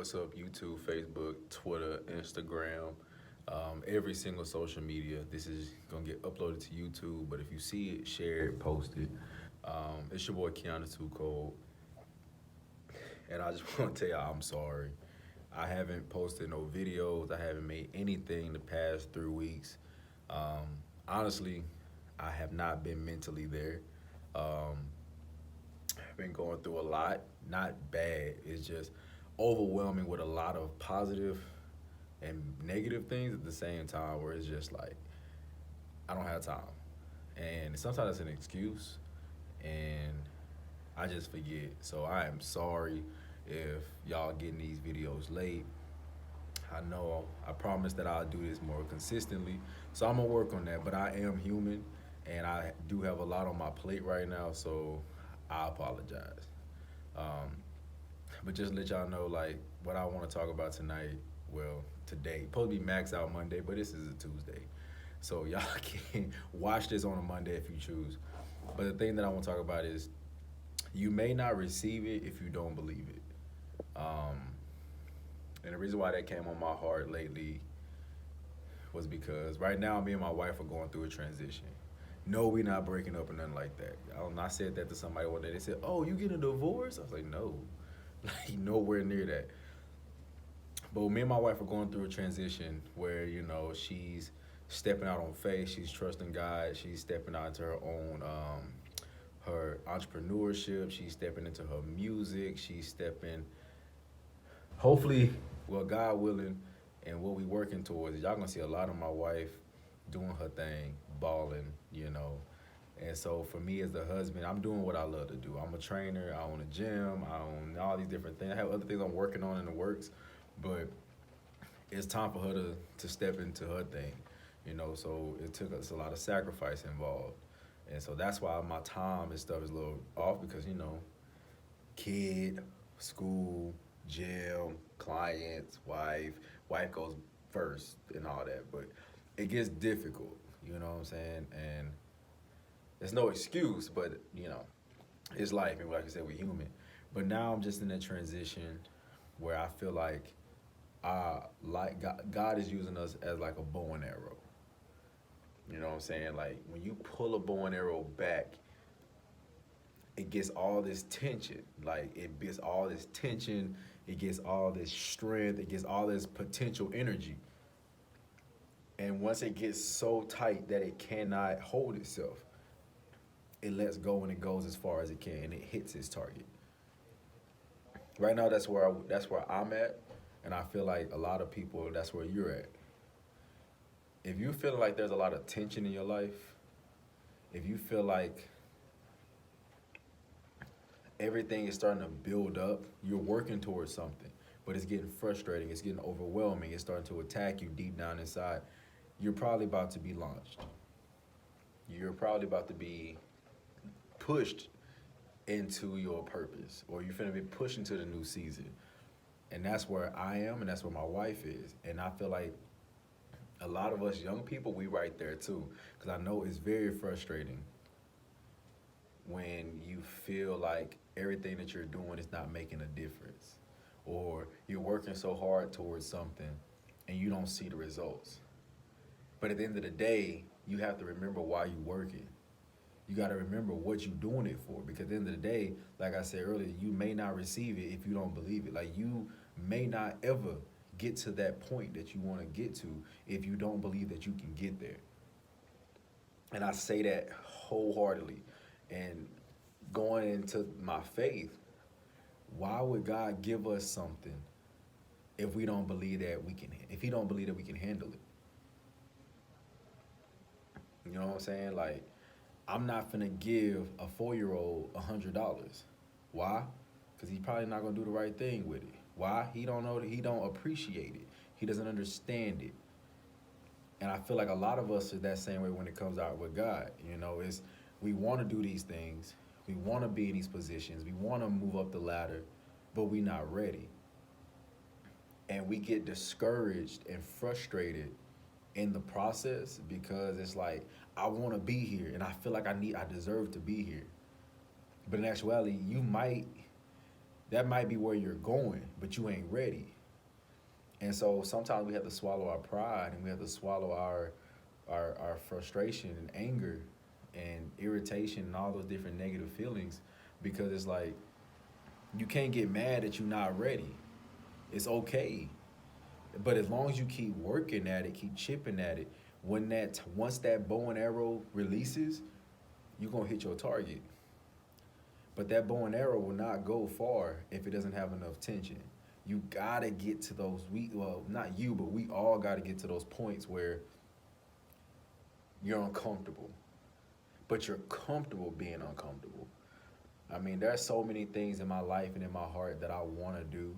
What's up, YouTube, Facebook, Twitter, Instagram, every single social media. This is gonna get uploaded to YouTube, but if you see it, share it, post it. It's your boy Kiana Too Cold, and I just want to tell y'all I'm sorry. I haven't posted no videos. I haven't made anything the past 3 weeks. Um, Honestly, I have not been mentally there. Um, I've been going through a lot. Not bad. It's just overwhelming with a lot of positive and negative things at the same time. Where it's just like I don't have time, and sometimes it's an excuse, and I just forget. So I am sorry if y'all getting these videos late. I know I promise that I'll do this more consistently. So I'm gonna work on that. But I am human and I do have a lot on my plate right now, so I apologize. Um, but just let y'all know like what I want to talk about tonight. Well, today. Supposed to be Max Out Monday, but this is a Tuesday. So y'all can watch this on a Monday if you choose. But the thing that I want to talk about is you may not receive it if you don't believe it. Um, and the reason why that came on my heart lately was because right now me and my wife are going through a transition. No, we not breaking up or nothing like that. I said that to somebody one day. They said, "Oh, you getting a divorce?" I was like, "No, like nowhere near that." But me and my wife are going through a transition where she's stepping out on faith. She's trusting God. She's stepping out into her entrepreneurship. She's stepping into her music. She's stepping hopefully, well, God willing, and what we working towards is y'all gonna see a lot of my wife doing her thing, balling. And so for me as the husband, I'm doing what I love to do. I'm a trainer. I own a gym. I own all these different things. I have other things I'm working on in the works, but it's time for her to step into her thing. So it took us a lot of sacrifice involved, and so that's why my time and stuff is a little off because kid, school, gym, clients, wife. Wife goes first and all that. But it gets difficult, you know what I'm saying? And there's no excuse, but it's life. And like I said, we're human. But now I'm just in that transition where I feel like like God is using us as like a bow and arrow. You know what I'm saying? Like when you pull a bow and arrow back, it gets all this tension. Like it gets all this tension, it gets all this strength, it gets all this potential energy. And once it gets so tight that it cannot hold itself, it lets go and it goes as far as it can and it hits its target. Right now that's where I'm at, and I feel like a lot of people that's where you're at. If you feel like there's a lot of tension in your life, if you feel like everything is starting to build up. You're working towards something, but it's getting frustrating. It's getting overwhelming. It's starting to attack you deep down inside. You're probably about to be launched. You're probably about to be pushed into your purpose, or you're finna be pushed into the new season. And that's where I am, and that's where my wife is. And I feel like a lot of us young people, we right there too, because I know it's very frustrating when you feel like everything that you're doing is not making a difference, or you're working so hard towards something and you don't see the results. But at the end of the day, you have to remember why you're working. You got to remember what you're doing it for, because at the end of the day, like I said earlier, you may not receive it if you don't believe it. Like you may not ever get to that point that you want to get to if you don't believe that you can get there. And I say that wholeheartedly. And going into my faith, why would God give us something if we don't believe that we can? If He don't believe that we can handle it, you know what I'm saying? Like, I'm not gonna give a 4-year-old $100. Why? Because he's probably not gonna do the right thing with it. Why? He don't know that he don't appreciate it. He doesn't understand it. And I feel like a lot of us are that same way when it comes out with God. Is we want to do these things, we want to be in these positions, we want to move up the ladder, but we not ready. And we get discouraged and frustrated in the process because it's like I want to be here and I feel like I deserve to be here. But in actuality, you might That might be where you're going, but you ain't ready. And so sometimes we have to swallow our pride and we have to swallow our frustration and anger and irritation and all those different negative feelings because it's like you can't get mad that you're not ready. It's okay. But as long as you keep working at it, keep chipping at it, when that once that bow and arrow releases, you're gonna hit your target. But that bow and arrow will not go far if it doesn't have enough tension. You gotta get to those well, not you, but we all gotta get to those points where you're uncomfortable. But you're comfortable being uncomfortable. I mean, there are so many things in my life and in my heart that I wanna do.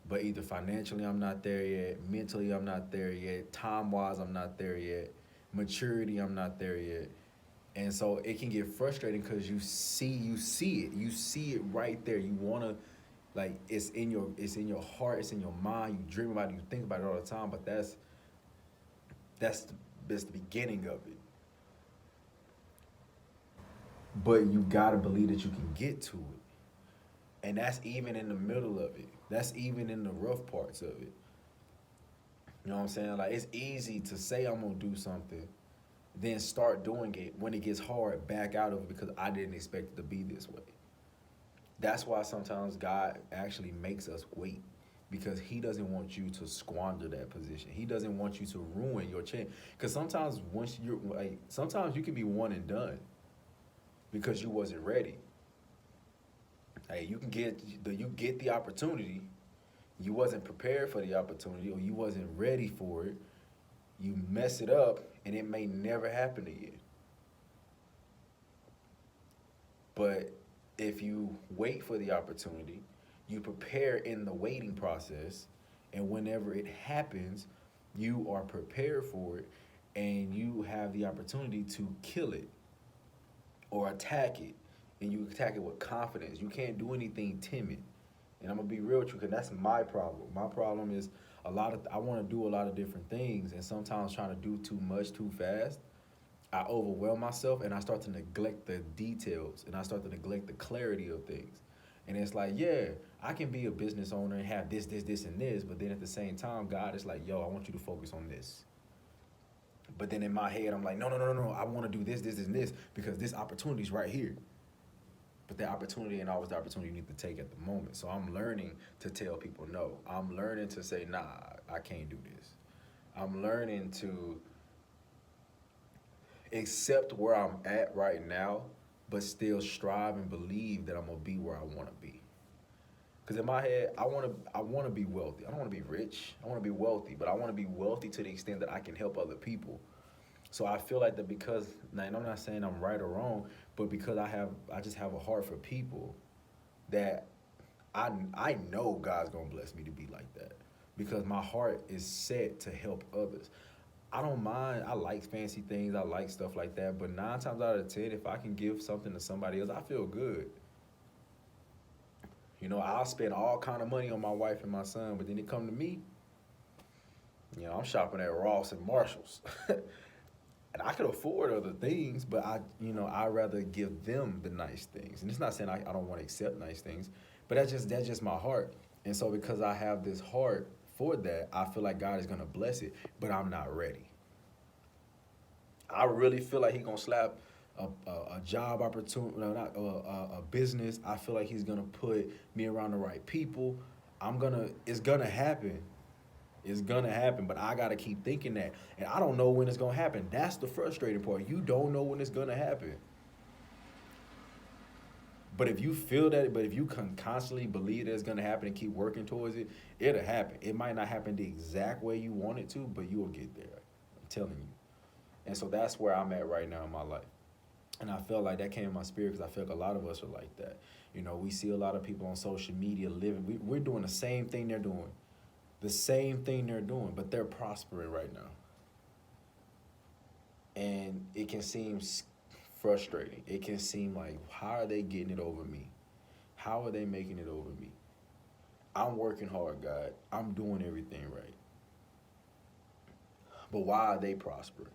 But either financially I'm not there yet, mentally I'm not there yet, time wise I'm not there yet, maturity I'm not there yet. And so it can get frustrating because you see it right there. You wanna like it's in your heart, it's in your mind, you dream about it, you think about it all the time, but that's the, that's the beginning of it. But you gotta believe that you can get to it. And that's even in the middle of it. That's even in the rough parts of it. You know what I'm saying? Like it's easy to say I'm gonna do something, then start doing it when it gets hard, back out of it because I didn't expect it to be this way. That's why sometimes God actually makes us wait because he doesn't want you to squander that position. He doesn't want you to ruin your chance. Because sometimes once you're like, sometimes you can be one and done because you wasn't ready. Hey, you get the opportunity, you wasn't prepared for the opportunity or you wasn't ready for it. You mess it up and it may never happen again. But if you wait for the opportunity, you prepare in the waiting process, and whenever it happens, you are prepared for it and you have the opportunity to kill it or attack it. And you attack it with confidence. You can't do anything timid. And I'm gonna be real with you, because that's my problem. My problem is I want to do a lot of different things, and sometimes trying to do too much too fast, I overwhelm myself and I start to neglect the details and I start to neglect the clarity of things. And it's like, yeah, I can be a business owner and have this, and this, but then at the same time, God is like, yo, I want you to focus on this. But then in my head, I'm like, no, I want to do this, and this, because this opportunity is right here. But that opportunity ain't always the opportunity you need to take at the moment. So I'm learning to tell people no. I'm learning to say, nah, I can't do this. I'm learning to accept where I'm at right now, but still strive and believe that I'm gonna be where I want to be. Because in my head, I want to be wealthy. I don't want to be rich. I want to be wealthy, but I want to be wealthy to the extent that I can help other people. So I feel like that because, and I'm not saying I'm right or wrong, but because I just have a heart for people, that I know God's gonna bless me to be like that because my heart is set to help others. I don't mind. I like fancy things. I like stuff like that. But 9 times out of 10, if I can give something to somebody else, I feel good. You know, I'll spend all kind of money on my wife and my son, but then it come to me. You know, I'm shopping at Ross and Marshalls, and I could afford other things, but I rather give them the nice things. And it's not saying I don't want to accept nice things, but that's just my heart. And so because I have this heart for that, I feel like God is gonna bless it, but I'm not ready. I really feel like he's gonna slap a job opportunity, no, not a business. I feel like he's gonna put me around the right people. It's gonna happen. It's gonna happen, but I gotta keep thinking that, and I don't know when it's gonna happen. That's the frustrating part. You don't know when it's gonna happen. But if you feel that, but if you can constantly believe that it's gonna happen and keep working towards it, it'll happen. It might not happen the exact way you want it to, but you will get there. I'm telling you. And so that's where I'm at right now in my life. And I felt like that came in my spirit because I feel like a lot of us are like that. You know, we see a lot of people on social media living. We're doing the same thing they're doing, but they're prospering right now. And it can seem frustrating. It can seem like, how are they getting it over me? How are they making it over me? I'm working hard, God. I'm doing everything right. But why are they prospering?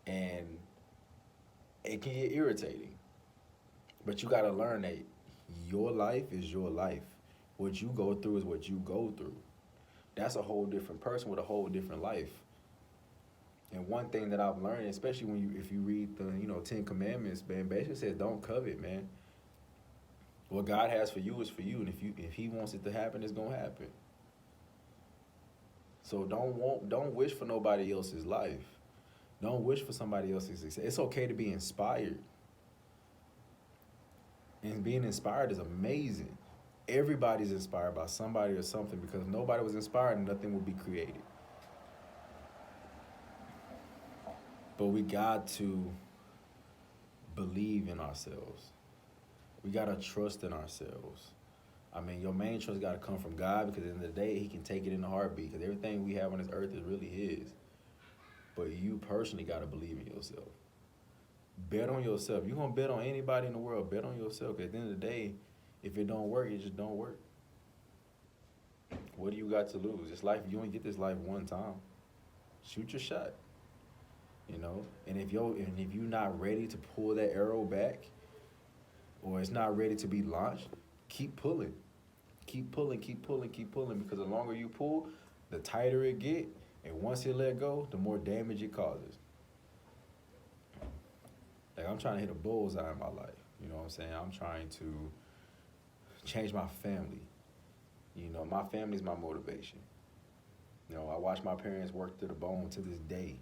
And it can get irritating. But you got to learn that your life is your life. What you go through is what you go through. That's a whole different person with a whole different life. And one thing that I've learned, especially when you if you read the Ten Commandments, man, basically says don't covet, man. What God has for you is for you, and if He wants it to happen, it's gonna happen. So don't wish for nobody else's life. Don't wish for somebody else's success. It's okay to be inspired, and being inspired is amazing. Everybody's inspired by somebody or something because if nobody was inspired, nothing would be created. But we got to believe in ourselves. We gotta trust in ourselves. I mean, your main trust got to come from God because at the end of the day, He can take it in a heartbeat because everything we have on this earth is really His. But you personally got to believe in yourself. Bet on yourself. You're going to bet on anybody in the world. Bet on yourself because at the end of the day, if it don't work, it just don't work. What do you got to lose? This life, you only get this life one time. Shoot your shot. And if you're not ready to pull that arrow back or it's not ready to be launched, keep pulling. Keep pulling, keep pulling, keep pulling because the longer you pull, the tighter it get, and once it let go, the more damage it causes. Like I'm trying to hit a bullseye in my life. You know what I'm saying? I'm trying to change my family. My family's my motivation. I watch my parents work to the bone to this day.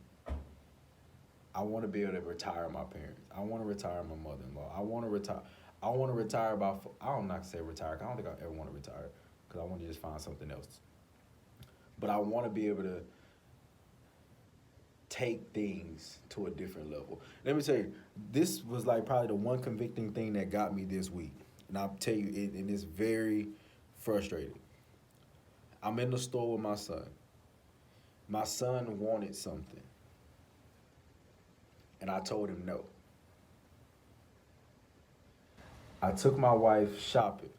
I want to be able to retire my parents. I want to retire my mother-in-law. I want to retire about, I don't not say retire, 'cause I don't think I ever want to retire because I want to just find something else. But I want to be able to take things to a different level. Let me tell you, this was like probably the one convicting thing that got me this week. And I'll tell you, it is very frustrating. I'm in the store with my son. My son wanted something. And I told him no. I took my wife shopping.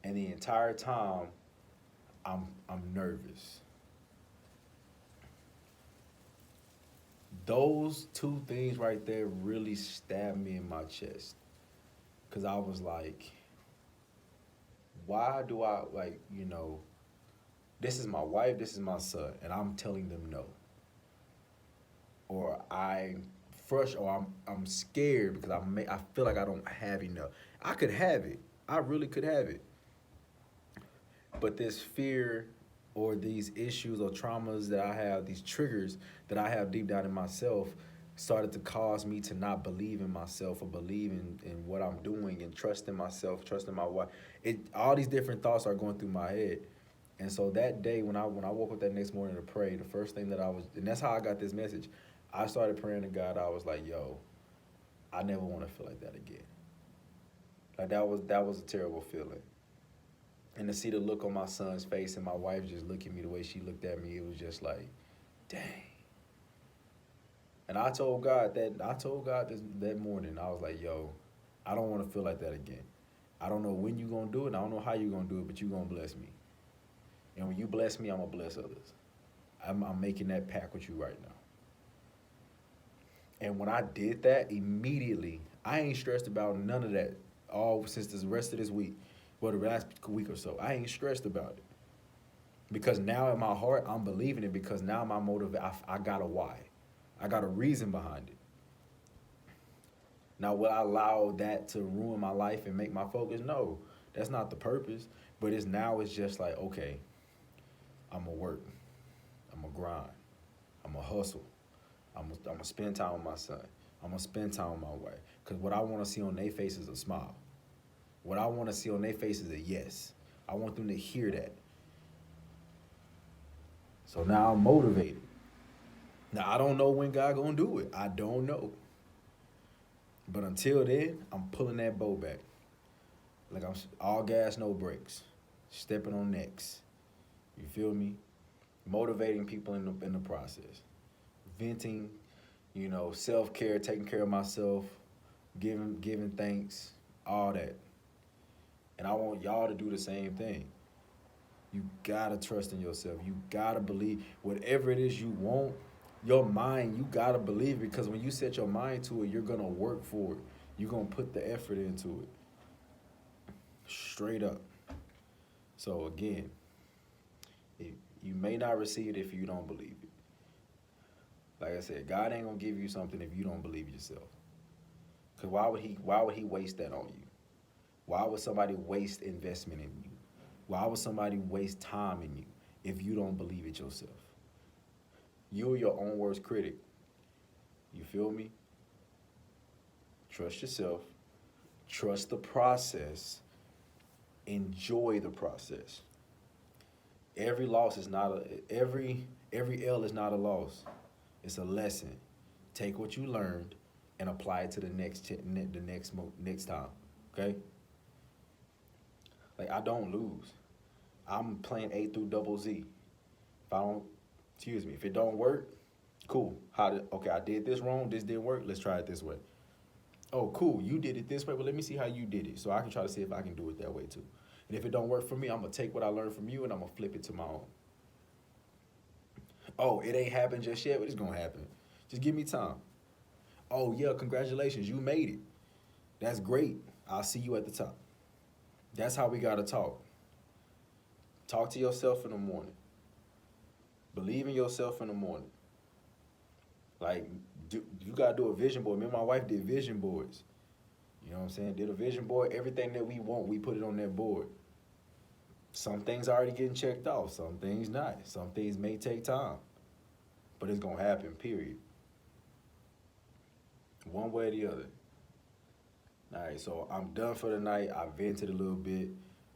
And the entire time, I'm nervous. Those two things right there really stabbed me in my chest. Because I was like, why do I, this is my wife, this is my son, and I'm telling them no. Or I'm fresh, or I'm scared because I feel like I don't have enough. I could have it. I really could have it. But this fear or these issues or traumas that I have, these triggers that I have deep down in myself, started to cause me to not believe in myself or believe in what I'm doing and trust in myself, trust in my wife. All these different thoughts are going through my head. And so that day when I woke up that next morning to pray, the first thing that and that's how I got this message. I started praying to God. I was like, yo, I never want to feel like that again. Like that was a terrible feeling. And to see the look on my son's face and my wife just look at me the way she looked at me, it was just like, dang. And I told God that morning, I was like, yo, I don't want to feel like that again. I don't know when you're going to do it. I don't know how you're going to do it, but you're going to bless me. And when you bless me, I'm going to bless others. I'm making that pact with you right now. And when I did that, immediately, I ain't stressed about none of that all since the rest of this week. Well, the last week or so. I ain't stressed about it. Because now in my heart, I'm believing it because now my motive, I got a why. I got a reason behind it. Now, will I allow that to ruin my life and make my focus? No, that's not the purpose. But it's just like, okay, I'm going to work. I'm going to grind. I'm going to hustle. I'm going to spend time with my son. I'm going to spend time with my wife. Because what I want to see on their face is a smile. What I want to see on their face is a yes. I want them to hear that. So now I'm motivated. Now, I don't know when God going to do it. I don't know. But until then, I'm pulling that bow back. Like I'm all gas, no brakes. Stepping on necks. You feel me? Motivating people in the process. Venting, self-care, taking care of myself, giving thanks, all that. And I want y'all to do the same thing. You gotta trust in yourself. You gotta believe whatever it is you want, your mind, you gotta believe it because when you set your mind to it, you're gonna work for it. You're going to put the effort into it. Straight up. So again, you may not receive it if you don't believe it. Like I said, God ain't gonna give you something if you don't believe yourself. Cause why would he waste that on you? Why would somebody waste investment in you? Why would somebody waste time in you if you don't believe it yourself? You're your own worst critic. You feel me? Trust yourself. Trust the process. Enjoy the process. Every loss is not every L is not a loss. It's a lesson. Take what you learned and apply it to the next time. Okay? Like I don't lose. I'm playing A through double Z. If it don't work, cool. Okay, I did this wrong, this didn't work, let's try it this way. Oh, cool, you did it this way, but let me see how you did it. So I can try to see if I can do it that way too. And if it don't work for me, I'm gonna take what I learned from you and I'm gonna flip it to my own. Oh, it ain't happened just yet, but it's gonna happen. Just give me time. Oh yeah, congratulations, you made it. That's great. I'll see you at the top. That's how we gotta talk. Talk to yourself in the morning. Believe in yourself in the morning. Like, you gotta do a vision board. Me and my wife did vision boards. You know what I'm saying? Did a vision board. Everything that we want, we put it on that board. Some things already getting checked off. Some things not. Some things may take time. But it's gonna happen, period. One way or the other. All right, so I'm done for the night. I vented a little bit.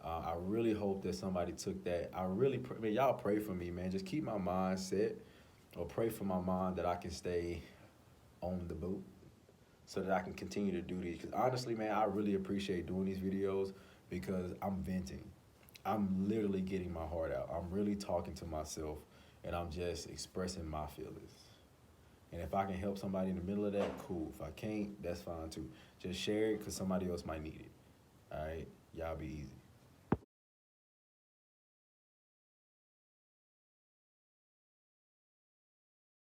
I really hope that somebody took that. Y'all pray for me, man. Just keep my mind set, or pray for my mind that I can stay on the boat so that I can continue to do these. Because honestly, man, I really appreciate doing these videos because I'm venting. I'm literally getting my heart out. I'm really talking to myself, and I'm just expressing my feelings. And if I can help somebody in the middle of that, cool. If I can't, that's fine too. Just share it because somebody else might need it. All right? Y'all be